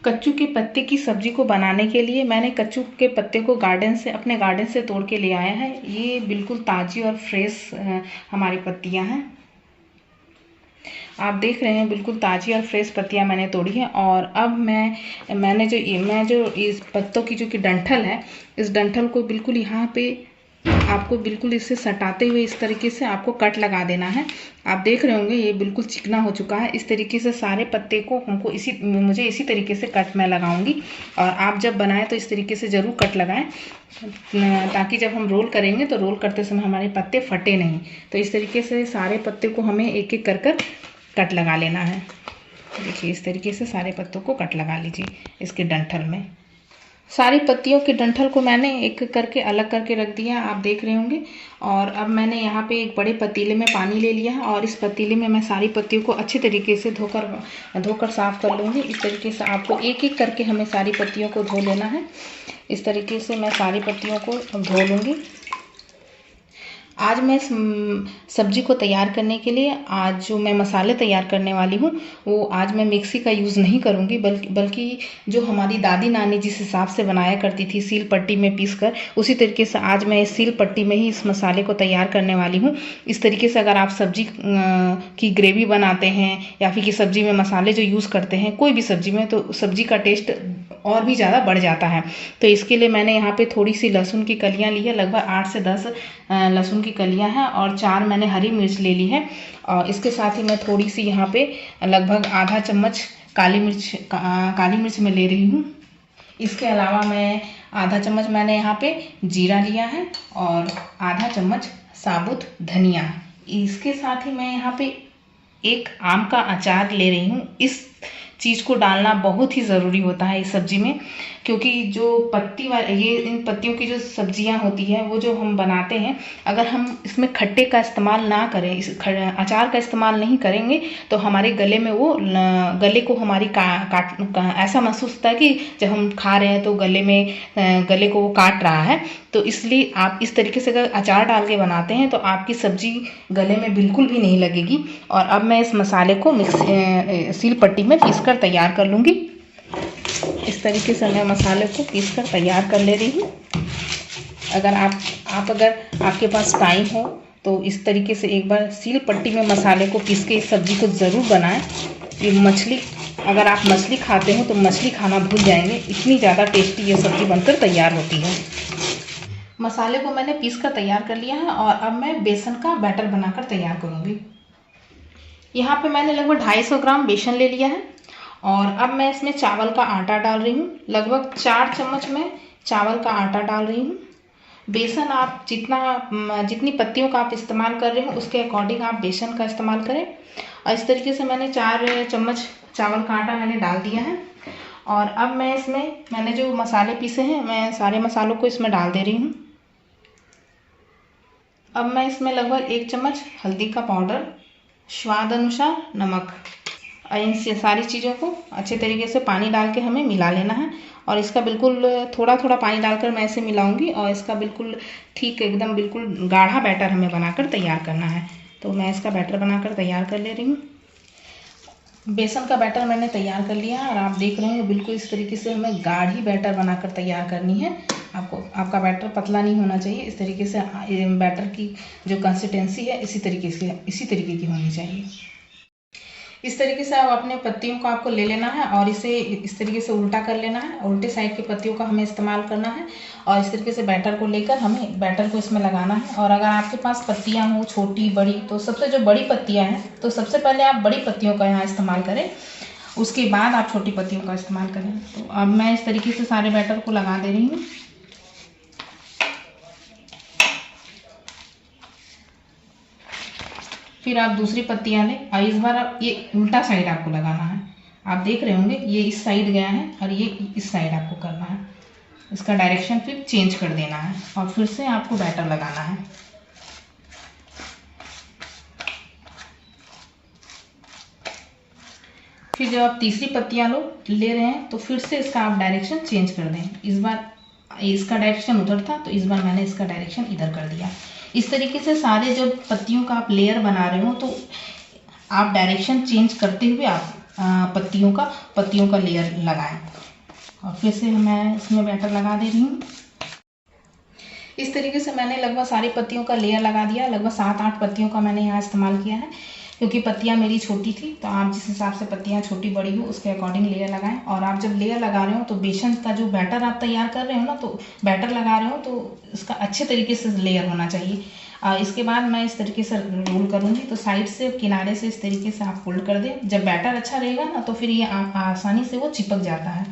कच्चू के पत्ते की सब्जी को बनाने के लिए मैंने कच्चू के पत्ते को अपने गार्डन से तोड़ के ले आया है। ये बिल्कुल ताज़ी और फ्रेश हमारी पत्तियां हैं। आप देख रहे हैं बिल्कुल ताज़ी और फ्रेश पत्तियां मैंने तोड़ी है। और अब मैं जो इस पत्तों की जो कि डंठल है, इस डंठल को बिल्कुल यहाँ पे आपको बिल्कुल इससे सटाते हुए इस तरीके से आपको कट लगा देना है। आप देख रहे होंगे ये बिल्कुल चिकना हो चुका है। इस तरीके से सारे पत्ते को मुझे इसी तरीके से कट मैं लगाऊंगी। और आप जब बनाएं तो इस तरीके से ज़रूर कट लगाएं, ताकि जब हम रोल करेंगे तो रोल करते समय हमारे पत्ते फटे नहीं। तो इस तरीके से सारे पत्ते को हमें एक एक कर कट लगा लेना है। देखिए इस तरीके से सारे पत्तों को कट लगा लीजिए इसके डंठल में। सारी पत्तियों के डंठल को मैंने एक करके अलग करके रख दिया, आप देख रहे होंगे। और अब मैंने यहाँ पे एक बड़े पतीले में पानी ले लिया है और इस पतीले में मैं सारी पत्तियों को अच्छे तरीके से धोकर साफ़ कर लूँगी। इस तरीके से आपको एक एक करके हमें सारी पत्तियों को धो लेना है। इस तरीके से मैं सारी पत्तियों को धो लूँगी। आज मैं सब्जी को तैयार करने के लिए आज जो मैं मसाले तैयार करने वाली हूँ वो आज मैं मिक्सी का यूज़ नहीं करूँगी, बल्कि जो हमारी दादी नानी जिस हिसाब से बनाया करती थी सील पट्टी में पीस कर, उसी तरीके से आज मैं इस सील पट्टी में ही इस मसाले को तैयार करने वाली हूँ। इस तरीके से अगर आप सब्जी की ग्रेवी बनाते हैं या फिर कि सब्जी में मसाले जो यूज़ करते हैं कोई भी सब्जी में, तो सब्जी का टेस्ट और भी ज़्यादा बढ़ जाता है। तो इसके लिए मैंने यहाँ पे थोड़ी सी लहसुन की कलियाँ ली है, लगभग 8 से 10 लहसुन की कलियाँ हैं और 4 मैंने हरी मिर्च ले ली है। और इसके साथ ही मैं थोड़ी सी यहाँ पे लगभग आधा चम्मच काली मिर्च मैं ले रही हूँ। इसके अलावा मैं आधा चम्मच मैंने यहाँ पे जीरा लिया है और आधा चम्मच साबुत धनिया। इसके साथ ही मैं यहाँ पे एक आम का अचार ले रही हूँ। इस चीज़ को डालना बहुत ही ज़रूरी होता है इस सब्जी में, क्योंकि जो इन पत्तियों की जो सब्जियां होती है वो जो हम बनाते हैं, अगर हम इसमें खट्टे का इस्तेमाल ना करें, इस अचार का इस्तेमाल नहीं करेंगे तो हमारे गले में गले को हमारी ऐसा महसूस होता है कि जब हम खा रहे हैं तो गले को वो काट रहा है। तो इसलिए आप इस तरीके से अगर अचार डाल के बनाते हैं तो आपकी सब्जी गले में बिल्कुल भी नहीं लगेगी। और अब मैं इस मसाले को सील पट्टी में पीस कर तैयार कर लूँगी। इस तरीके से मैं मसाले को पीस कर तैयार कर ले रही हूँ। अगर आपके पास टाइम हो तो इस तरीके से एक बार सील पट्टी में मसाले को पीस के इस सब्जी को ज़रूर बनाएं। अगर आप मछली खाते हो तो मछली खाना भूल जाएंगे, इतनी ज़्यादा टेस्टी ये सब्जी बनकर तैयार होती है। मसाले को मैंने पीस कर तैयार कर लिया है और अब मैं बेसन का बैटर बनाकर तैयार करूँगी। यहाँ पे मैंने लगभग 250 ग्राम बेसन ले लिया है और अब मैं इसमें चावल का आटा डाल रही हूँ। लगभग 4 चम्मच में चावल का आटा डाल रही हूँ। बेसन आप जितनी पत्तियों का आप इस्तेमाल कर रहे हो उसके अकॉर्डिंग आप बेसन का इस्तेमाल करें। और इस तरीके से मैंने 4 चम्मच चावल का आटा मैंने डाल दिया है। और अब मैंने जो मसाले पीसे हैं मैं सारे मसालों को इसमें डाल दे रही हूँ। अब मैं इसमें लगभग 1 चम्मच हल्दी का पाउडर, स्वाद अनुसार नमक, इन सारी चीज़ों को अच्छे तरीके से पानी डाल के हमें मिला लेना है। और इसका बिल्कुल थोड़ा थोड़ा पानी डालकर मैं इसे मिलाऊंगी और इसका बिल्कुल ठीक एकदम बिल्कुल गाढ़ा बैटर हमें बनाकर तैयार करना है। तो मैं इसका बैटर बनाकर तैयार कर ले रही हूँ। बेसन का बैटर मैंने तैयार कर लिया है और आप देख रहे हैं बिल्कुल इस तरीके से हमें गाढ़ी बैटर बनाकर तैयार करनी है। आपका बैटर पतला नहीं होना चाहिए। इस तरीके से बैटर की जो कंसिस्टेंसी है इसी तरीके की होनी चाहिए। इस तरीके से आप अपने पत्तियों को आपको ले लेना है और इसे इस तरीके से उल्टा कर लेना है। उल्टे साइड की पत्तियों का हमें इस्तेमाल करना है और इस तरीके से बैटर को लेकर हमें बैटर को इसमें लगाना है। और अगर आपके पास पत्तियां हो छोटी बड़ी, तो सबसे जो बड़ी पत्तियां हैं तो सबसे पहले आप बड़ी पत्तियों का यहाँ इस्तेमाल करें, उसके बाद आप छोटी पत्तियों का इस्तेमाल करें। तो अब मैं इस तरीके से सारे बैटर को लगा दे रही हूँ। फिर आप दूसरी पत्तियां लें और इस बार आप ये उल्टा साइड आपको लगाना है। आप देख रहे होंगे ये इस साइड गया है और ये इस साइड आपको करना है। इसका डायरेक्शन फिर चेंज कर देना है और फिर से आपको बैटर लगाना है। फिर जब आप तीसरी पत्तियां ले रहे हैं तो फिर से इसका आप डायरेक्शन चेंज कर दें। इस बार इसका डायरेक्शन उधर था तो इस बार मैंने इसका डायरेक्शन इधर कर दिया। इस तरीके से सारे जब पत्तियों का आप लेयर बना रहे हो तो आप डायरेक्शन चेंज करते हुए आप पत्तियों का लेयर लगाएं। और फिर से मैं इसमें बैटर लगा दे रही हूँ। इस तरीके से मैंने लगभग सारी पत्तियों का लेयर लगा दिया। लगभग 7-8 पत्तियों का मैंने यहाँ इस्तेमाल किया है, क्योंकि पत्तियाँ मेरी छोटी थी। तो आप जिस हिसाब से पत्तियाँ छोटी बड़ी हो उसके अकॉर्डिंग लेयर लगाएं। और आप जब लेयर लगा रहे हो तो बेसन का जो बैटर आप तैयार कर रहे हो ना, तो बैटर लगा रहे हो तो इसका अच्छे तरीके से लेयर होना चाहिए। इसके बाद मैं इस तरीके से रोल करूँगी। तो साइड से किनारे से इस तरीके से आप फोल्ड कर दें। जब बैटर अच्छा रहेगा ना तो फिर ये आसानी से वो चिपक जाता है।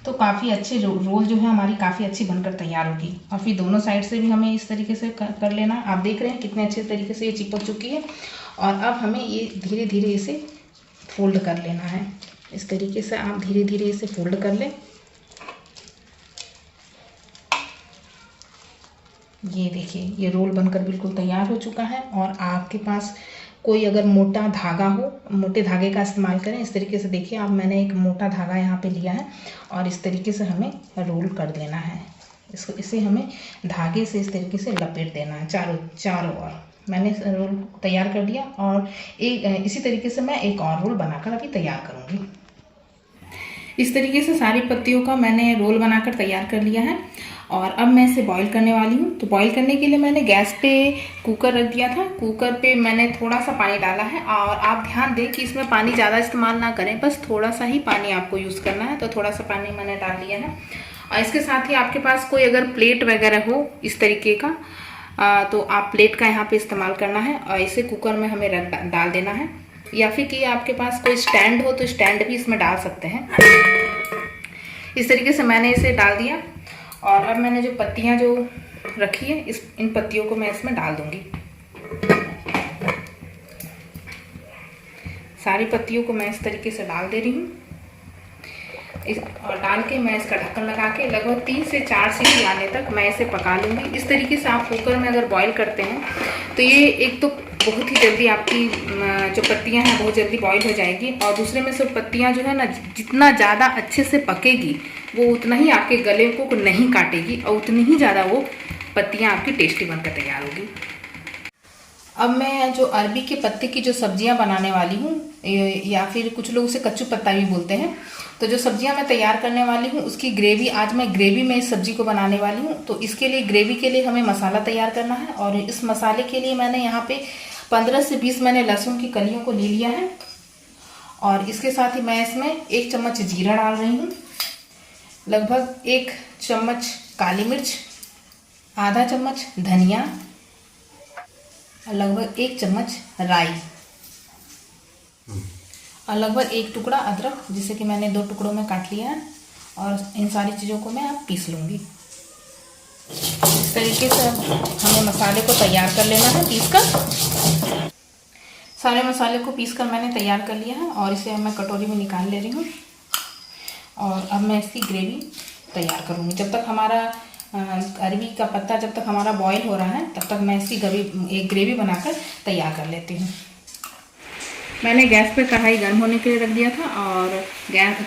तो काफ़ी अच्छे रोल जो है हमारी काफ़ी अच्छी बनकर तैयार होगी। और फिर दोनों साइड से भी हमें इस तरीके से कर लेना। आप देख रहे हैं कितने अच्छे तरीके से ये चिपक चुकी है। और अब हमें ये धीरे धीरे इसे फोल्ड कर लेना है। इस तरीके से आप धीरे धीरे इसे फोल्ड कर लें। ये देखिए, ये रोल बनकर बिल्कुल तैयार हो चुका है। और आपके पास कोई अगर मोटा धागा हो, मोटे धागे का इस्तेमाल करें। इस तरीके से देखिए, आप मैंने एक मोटा धागा यहाँ पे लिया है और इस तरीके से हमें रोल कर देना है। इसे हमें धागे से इस तरीके से लपेट देना है चारों ओर। मैंने रोल तैयार कर दिया और इसी तरीके से मैं एक और रोल बनाकर अभी तैयार करूँगी। इस तरीके से सारी पत्तियों का मैंने रोल बनाकर तैयार कर लिया है। और अब मैं इसे बॉईल करने वाली हूँ। तो बॉईल करने के लिए मैंने गैस पे कुकर रख दिया था। कुकर पे मैंने थोड़ा सा पानी डाला है। और आप ध्यान दें कि इसमें पानी ज़्यादा इस्तेमाल ना करें, बस थोड़ा सा ही पानी आपको यूज़ करना है। तो थोड़ा सा पानी मैंने डाल दिया है। और इसके साथ ही आपके पास कोई अगर प्लेट वगैरह हो इस तरीके का, तो आप प्लेट का यहाँ पे इस्तेमाल करना है। और इसे कुकर में हमें डाल देना है। या फिर कि आपके पास कोई स्टैंड हो तो स्टैंड भी इसमें डाल सकते हैं। इस तरीके से मैंने इसे डाल दिया। और अब मैंने जो पत्तियां जो रखी है इन पत्तियों को मैं इसमें डाल दूंगी। सारी पत्तियों को मैं इस तरीके से डाल दे रही हूँ। और डाल के मैं इसका ढक्कन लगा के लगभग 3 से 4 सीटी आने तक मैं इसे पका लूँगी। इस तरीके से आप कुकर में अगर बॉईल करते हैं तो ये एक तो बहुत ही जल्दी आपकी जो पत्तियां हैं बहुत जल्दी बॉईल हो जाएगी। और दूसरे में से पत्तियां जो है ना, जितना ज़्यादा अच्छे से पकेगी वो उतना ही आपके गले को नहीं काटेगी और उतनी ही ज़्यादा वो पत्तियां आपकी टेस्टी बनकर तैयार होगी। अब मैं जो अरबी के पत्ते की जो सब्जियां बनाने वाली हूँ, या फिर कुछ लोग उसे कच्चू पत्ता भी बोलते हैं, तो जो सब्जियां मैं तैयार करने वाली हूँ उसकी ग्रेवी, आज मैं ग्रेवी में इस सब्जी को बनाने वाली हूँ। तो इसके लिए ग्रेवी के लिए हमें मसाला तैयार करना है। और इस मसाले के लिए मैंने यहाँ पे 15 से 20 मैंने लहसुन की कलियों को ले लिया है। और इसके साथ ही मैं इसमें 1 चम्मच जीरा डाल रही हूँ, लगभग 1 चम्मच काली मिर्च, आधा चम्मच धनिया, लगभग 1 चम्मच राई और लगभग 1 टुकड़ा अदरक, जिसे कि मैंने 2 टुकड़ों में काट लिया है। और इन सारी चीज़ों को मैं अब पीस लूँगी। इस तरीके से हमें मसाले को तैयार कर लेना है पीसकर। सारे मसाले को पीसकर मैंने तैयार कर लिया है और इसे अब मैं कटोरी में निकाल ले रही हूँ। और अब मैं इसकी ग्रेवी तैयार करूँगी। जब तक हमारा अरबी का पत्ता जब तक हमारा बॉईल हो रहा है तब तक मैं इसकी एक ग्रेवी बनाकर तैयार कर लेती हूँ। मैंने गैस पर कढ़ाई गर्म होने के लिए रख दिया था और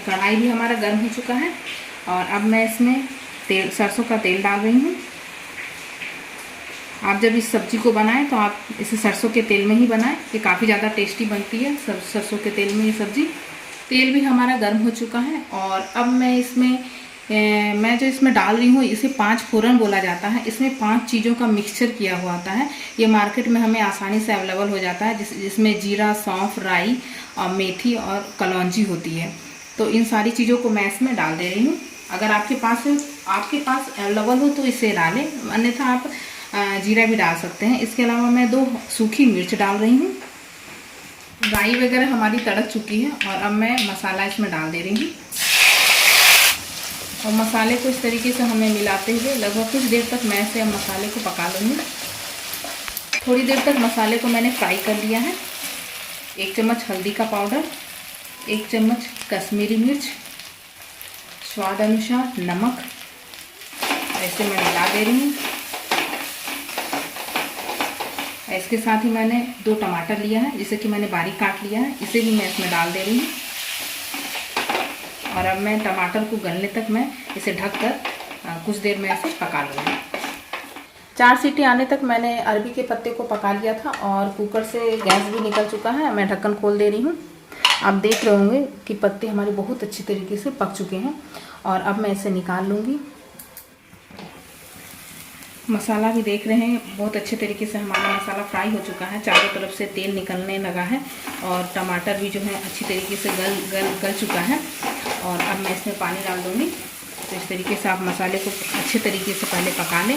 कढ़ाई भी हमारा गर्म हो चुका है। और अब मैं इसमें सरसों का तेल डाल रही हूँ। आप जब इस सब्ज़ी को बनाएं तो आप इसे सरसों के तेल में ही बनाएं, ये काफ़ी ज़्यादा टेस्टी बनती है सरसों के तेल में ये सब्ज़ी। तेल भी हमारा गर्म हो चुका है। और अब मैं इसमें मैं जो इसमें डाल रही हूँ इसे 5 फोरन बोला जाता है। इसमें 5 चीज़ों का मिक्सचर किया हुआ आता है। ये मार्केट में हमें आसानी से अवेलेबल हो जाता है, जिसमें जीरा, सौंफ, राई और मेथी और कलौंजी होती है। तो इन सारी चीज़ों को मैं इसमें डाल दे रही हूँ। अगर आपके पास अवेलेबल हो तो इसे डालें, अन्यथा आप जीरा भी डाल सकते हैं। इसके अलावा मैं 2 सूखी मिर्च डाल रही हूँ। राई वगैरह हमारी तड़क चुकी है और अब मैं मसाला इसमें डाल दे रही हूँ। और मसाले को इस तरीके से हमें मिलाते हुए लगभग कुछ देर तक मैं इसे मसाले को पका लूँगी। थोड़ी देर तक मसाले को मैंने फ्राई कर लिया है। 1 चम्मच हल्दी का पाउडर, 1 चम्मच कश्मीरी मिर्च, स्वाद अनुसार नमक, ऐसे मैं मिला दे रही हूँ। इसके साथ ही मैंने 2 टमाटर लिया है, जिसे कि मैंने बारीक काट लिया है, इसे भी मैं इसमें डाल दे रही हूँ। और अब मैं टमाटर को गलने तक मैं इसे ढककर कुछ देर में इसे पका लूँगी। 4 सीटी आने तक मैंने अरबी के पत्ते को पका लिया था और कुकर से गैस भी निकल चुका है। मैं ढक्कन खोल दे रही हूँ। आप देख रहे होंगे कि पत्ते हमारे बहुत अच्छी तरीके से पक चुके हैं और अब मैं इसे निकाल लूँगी। मसाला भी देख रहे हैं बहुत अच्छे तरीके से हमारा मसाला फ्राई हो चुका है, चारों तरफ से तेल निकलने लगा है और टमाटर भी जो है अच्छी तरीके से गल चुका है। और अब मैं इसमें पानी डाल दूँगी। तो इस तरीके से आप मसाले को अच्छे तरीके से पहले पका लें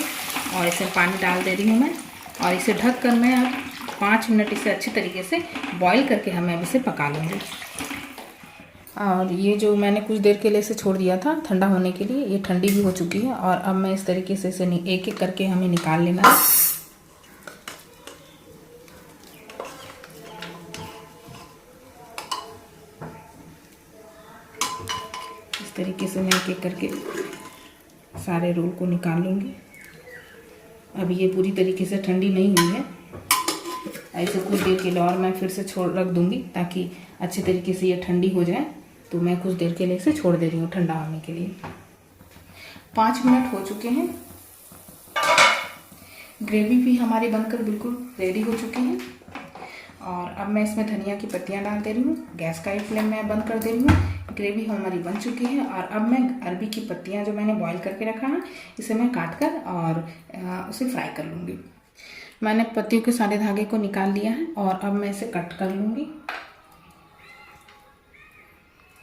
और इसमें पानी डाल दे रही हूँ मैं और इसे ढक कर मैं अब 5 मिनट इसे अच्छी तरीके से बॉईल करके हमें अब इसे पका लूँगी। और ये जो मैंने कुछ देर के लिए इसे छोड़ दिया था ठंडा होने के लिए, ये ठंडी भी हो चुकी है और अब मैं इस तरीके से इसे एक एक करके हमें निकाल लेना है। इस तरीके से मैं एक एक करके सारे रोल को निकाल लूँगी। अब ये पूरी तरीके से ठंडी नहीं हुई है, ऐसे कुछ देर के लिए और मैं फिर से रख दूँगी ताकि अच्छे तरीके से ये ठंडी हो जाए। तो मैं कुछ देर के लिए इसे छोड़ दे रही हूँ ठंडा होने के लिए। 5 मिनट हो चुके हैं। ग्रेवी भी हमारी बनकर बिल्कुल रेडी हो चुकी है और अब मैं इसमें धनिया की पत्तियाँ डाल दे रही हूँ। गैस का फ्लेम मैं बंद कर दे रही हूँ। ग्रेवी हमारी बन चुकी है और अब मैं अरबी की पत्तियाँ जो मैंने बॉईल करके रखा है इसे मैं काट कर और उसे फ्राई कर लूँगी। मैंने पत्तियों के सारे धागे को निकाल लिया है और अब मैं इसे कट कर लूँगी।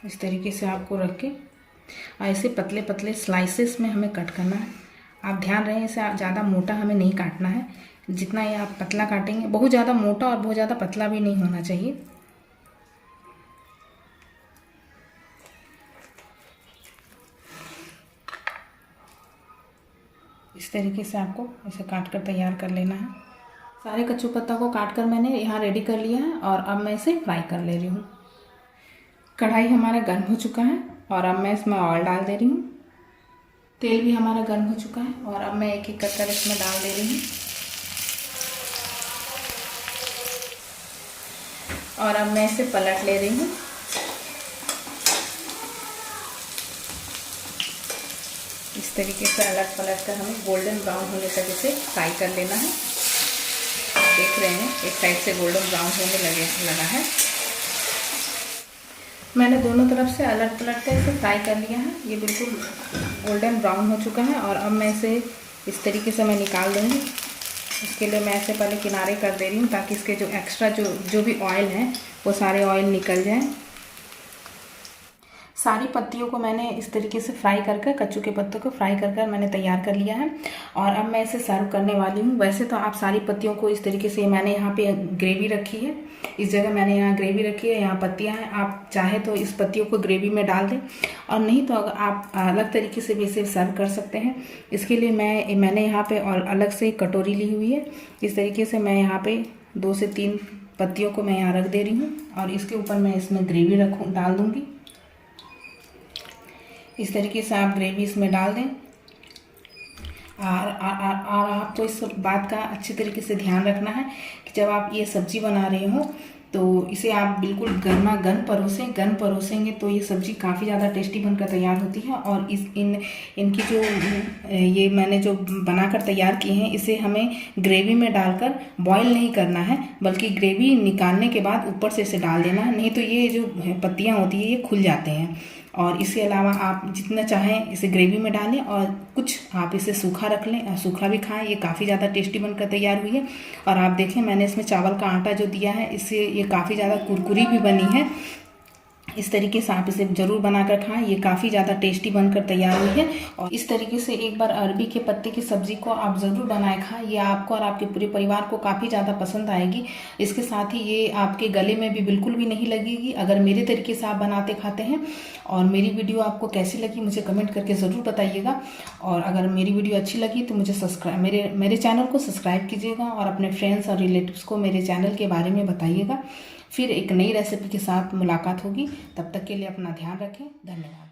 इस तरीके से आपको रख के ऐसे पतले पतले स्लाइसेस में हमें कट करना है। आप ध्यान रहे इसे ज़्यादा मोटा हमें नहीं काटना है, जितना ये आप पतला काटेंगे, बहुत ज़्यादा मोटा और बहुत ज़्यादा पतला भी नहीं होना चाहिए। इस तरीके से आपको इसे काट कर तैयार कर लेना है। सारे कच्चू पत्ता को काट कर मैंने यहाँ रेडी कर लिया है और अब मैं इसे फ्राई कर ले रही हूँ। कढ़ाई हमारा गर्म हो चुका है और अब मैं इसमें ऑयल डाल दे रही हूँ। तेल भी हमारा गर्म हो चुका है और अब मैं एक एक कर इसमें डाल दे रही हूँ और अब मैं इसे पलट ले रही हूँ। इस तरीके से अलग पलट कर हमें गोल्डन ब्राउन होने तक इसे फ्राई कर लेना है। देख रहे हैं एक साइड से गोल्डन ब्राउन होने लगा है। मैंने दोनों तरफ से अलट पलट कर इसे फ्राई कर लिया है। ये बिल्कुल गोल्डन ब्राउन हो चुका है और अब मैं इसे इस तरीके से मैं निकाल दूँगी। इसके लिए मैं ऐसे पहले किनारे कर दे रही हूँ ताकि इसके जो एक्स्ट्रा जो भी ऑयल है वो सारे ऑयल निकल जाए। सारी पत्तियों को मैंने इस तरीके से फ्राई कर कच्चू के पत्तों को फ्राई कर मैंने तैयार कर लिया है और अब मैं इसे सर्व करने वाली हूँ। वैसे तो आप सारी पत्तियों को इस तरीके से, मैंने यहाँ पे ग्रेवी रखी है, इस जगह मैंने यहाँ ग्रेवी रखी है, यहाँ पत्तियाँ हैं। आप चाहे तो इस पत्तियों को ग्रेवी में डाल दें और नहीं तो अगर आप अलग तरीके से भी इसे सर्व कर सकते हैं। इसके लिए मैंने यहाँ पर और अलग से कटोरी ली हुई है। इस तरीके से मैं यहाँ पर 2 से 3 पत्तियों को मैं यहाँ रख दे रही हूँ और इसके ऊपर मैं इसमें ग्रेवी डाल दूँगी। इस तरीके से आप ग्रेवी इसमें डाल दें और आपको इस बात का अच्छी तरीके से ध्यान रखना है कि जब आप ये सब्ज़ी बना रहे हो तो इसे आप बिल्कुल गर्मा गर्म परोसेंगे तो ये सब्ज़ी काफ़ी ज़्यादा टेस्टी बनकर तैयार होती है। और इनकी जो ये मैंने जो बनाकर तैयार की हैं इसे हमें ग्रेवी में डालकर बॉईल नहीं करना है, बल्कि ग्रेवी निकालने के बाद ऊपर से इसे डाल देना है, नहीं तो ये जो पत्तियाँ होती है ये खुल जाते हैं। और इसके अलावा आप जितना चाहें इसे ग्रेवी में डालें और कुछ आप इसे सूखा रख लें, सूखा भी खाएं। ये काफ़ी ज़्यादा टेस्टी बनकर तैयार हुई है। और आप देखें मैंने इसमें चावल का आटा जो दिया है इससे ये काफ़ी ज़्यादा कुरकुरी भी बनी है। इस तरीके से आप इसे ज़रूर बनाकर खाएं, ये काफ़ी ज़्यादा टेस्टी बनकर तैयार हुई है। और इस तरीके से एक बार अरबी के पत्ते की सब्ज़ी को आप ज़रूर बनाए खाएं, ये आपको और आपके पूरे परिवार को काफ़ी ज़्यादा पसंद आएगी। इसके साथ ही ये आपके गले में भी बिल्कुल भी नहीं लगेगी अगर मेरे तरीके से आप बनाते खाते हैं। और मेरी वीडियो आपको कैसी लगी मुझे कमेंट करके ज़रूर बताइएगा। और अगर मेरी वीडियो अच्छी लगी तो मुझे मेरे चैनल को सब्सक्राइब कीजिएगा और अपने फ्रेंड्स और रिलेटिव्स को मेरे चैनल के बारे में बताइएगा। फिर एक नई रेसिपी के साथ मुलाकात होगी, तब तक के लिए अपना ध्यान रखें। धन्यवाद।